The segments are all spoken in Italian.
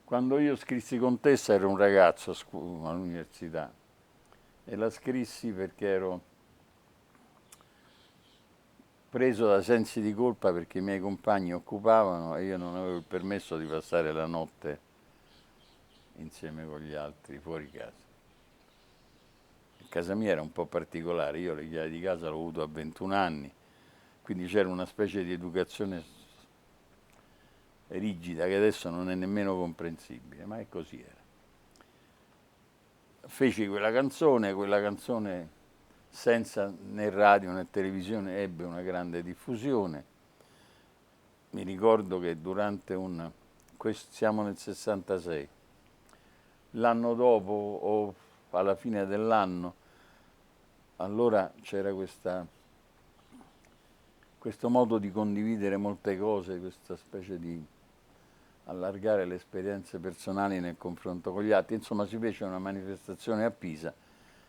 Quando io scrissi Contessa ero un ragazzo all'università e la scrissi perché ero preso da sensi di colpa perché i miei compagni occupavano e io non avevo il permesso di passare la notte insieme con gli altri fuori casa. Casa mia era un po' particolare, io le chiavi di casa l'ho avuto a 21 anni, quindi c'era una specie di educazione rigida che adesso non è nemmeno comprensibile, ma è così era. Feci quella canzone senza né radio né televisione ebbe una grande diffusione. Mi ricordo che siamo nel 66, l'anno dopo o alla fine dell'anno, allora c'era questo modo di condividere molte cose, questa specie di allargare le esperienze personali nel confronto con gli altri. Insomma, si fece una manifestazione a Pisa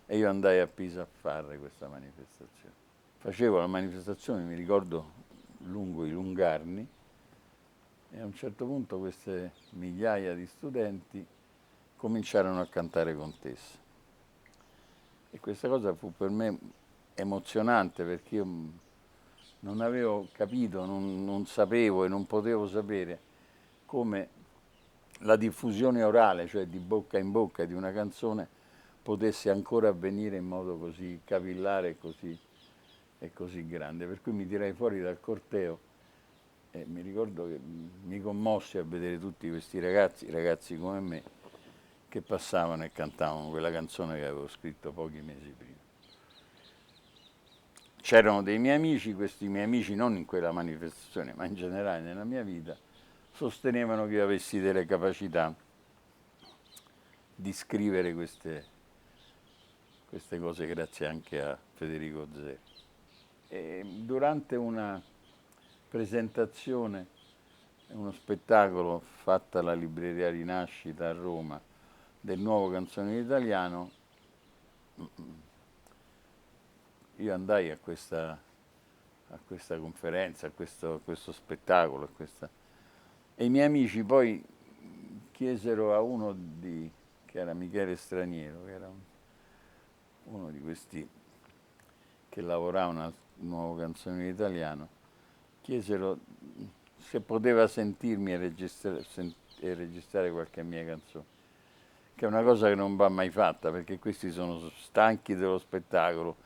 e io andai a Pisa a fare questa manifestazione. Facevo la manifestazione, mi ricordo, lungo i Lungarni e a un certo punto queste migliaia di studenti cominciarono a cantare Contessa. E questa cosa fu per me emozionante perché io non avevo capito, non sapevo e non potevo sapere come la diffusione orale, cioè di bocca in bocca di una canzone, potesse ancora avvenire in modo così capillare e così grande. Per cui mi tirai fuori dal corteo e mi ricordo che mi commossi a vedere tutti questi ragazzi come me, che passavano e cantavano quella canzone che avevo scritto pochi mesi prima. C'erano dei miei amici, questi miei amici non in quella manifestazione, ma in generale nella mia vita, sostenevano che io avessi delle capacità di scrivere queste cose grazie anche a Federico Zeri. E durante una presentazione, uno spettacolo fatto alla Libreria Rinascita a Roma del nuovo canzone italiano, io andai a questa conferenza, a questo spettacolo, e i miei amici poi chiesero a che era Michele Straniero, che era uno di questi che lavoravano al nuovo canzone italiano, chiesero se poteva sentirmi e registrare qualche mia canzone, che è una cosa che non va mai fatta perché questi sono stanchi dello spettacolo.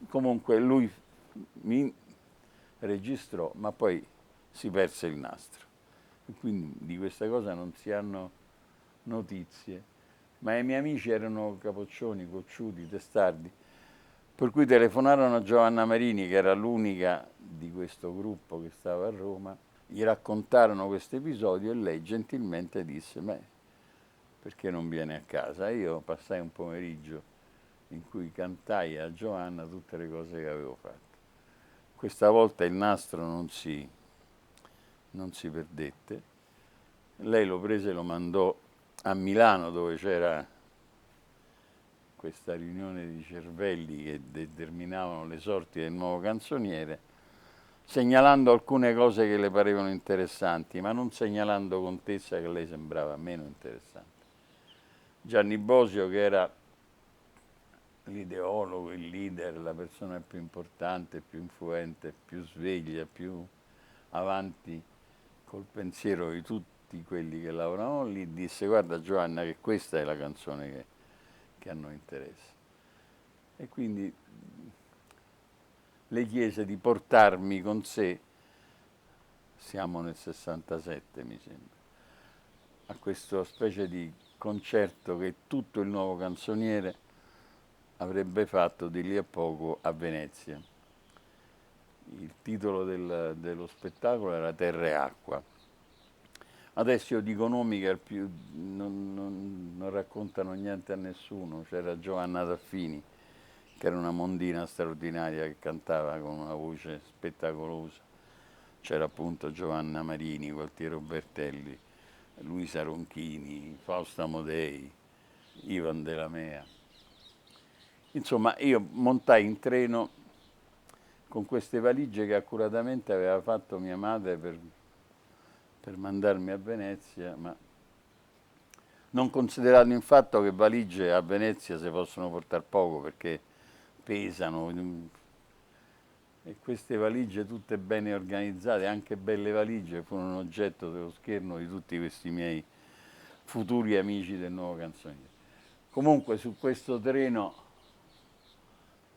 Comunque lui mi registrò, ma poi si perse il nastro. E quindi di questa cosa non si hanno notizie. Ma i miei amici erano capoccioni, cocciuti, testardi, per cui telefonarono a Giovanna Marini, che era l'unica di questo gruppo che stava a Roma, gli raccontarono questo episodio e lei gentilmente disse: beh, perché non viene a casa? E io passai un pomeriggio in cui cantai a Giovanna tutte le cose che avevo fatto. Questa volta il nastro non si perdette. Lei lo prese e lo mandò a Milano, dove c'era questa riunione di cervelli che determinavano le sorti del nuovo canzoniere, segnalando alcune cose che le parevano interessanti, ma non segnalando Contessa, che a lei sembrava meno interessante. Gianni Bosio, che era l'ideologo, il leader, la persona più importante, più influente, più sveglia, più avanti col pensiero di tutti quelli che lavoravano lì, disse: guarda Giovanna, che questa è la canzone che a noi interessa. E quindi le chiese di portarmi con sé, siamo nel 67 mi sembra, a questa specie di concerto che tutto il nuovo canzoniere avrebbe fatto di lì a poco a Venezia. Il titolo dello spettacolo era Terra e Acqua. Adesso io dico nomi che non raccontano niente a nessuno. C'era Giovanna Taffini, che era una mondina straordinaria che cantava con una voce spettacolosa. C'era appunto Giovanna Marini, Gualtiero Bertelli, Luisa Ronchini, Fausta Modei, Ivan Della Mea. Insomma, io montai in treno con queste valigie che accuratamente aveva fatto mia madre per mandarmi a Venezia, ma non considerando il fatto che valigie a Venezia si possono portare poco perché pesano e queste valigie tutte bene organizzate, anche belle valigie, furono oggetto dello scherno di tutti questi miei futuri amici del Nuovo Canzoniere. Comunque su questo treno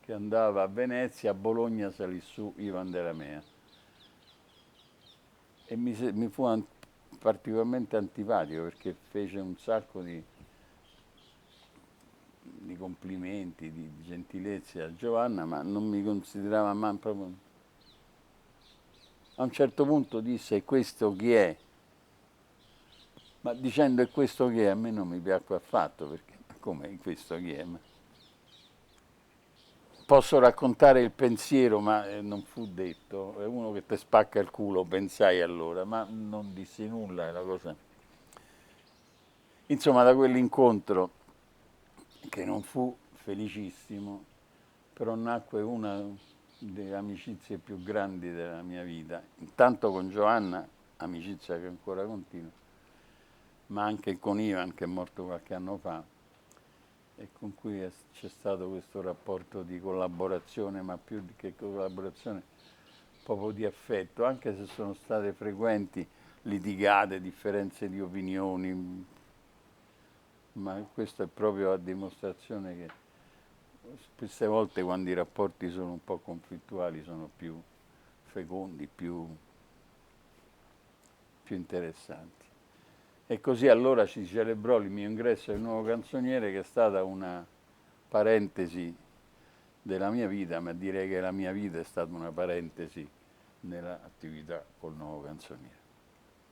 che andava a Venezia, a Bologna salì su Ivan della Mea e mi fu particolarmente antipatico perché fece un sacco di complimenti, di gentilezze a Giovanna, ma non mi considerava mai proprio. A un certo punto disse: "E questo chi è?" Ma dicendo "e questo chi è?" a me non mi piacque affatto, perché come questo chi è? Posso raccontare il pensiero, ma non fu detto. È uno che ti spacca il culo, pensai allora, ma non dissi nulla, è la cosa. Insomma, da quell'incontro, che non fu felicissimo, però nacque una delle amicizie più grandi della mia vita. Intanto con Giovanna, amicizia che ancora continua, ma anche con Ivan, che è morto qualche anno fa, e con cui c'è stato questo rapporto di collaborazione, ma più che collaborazione, proprio di affetto, anche se sono state frequenti litigate, differenze di opinioni, ma questo è proprio a dimostrazione che queste volte quando i rapporti sono un po' conflittuali sono più fecondi, più interessanti. E così allora si celebrò il mio ingresso al Nuovo Canzoniere, che è stata una parentesi della mia vita, ma direi che la mia vita è stata una parentesi nell'attività col Nuovo Canzoniere.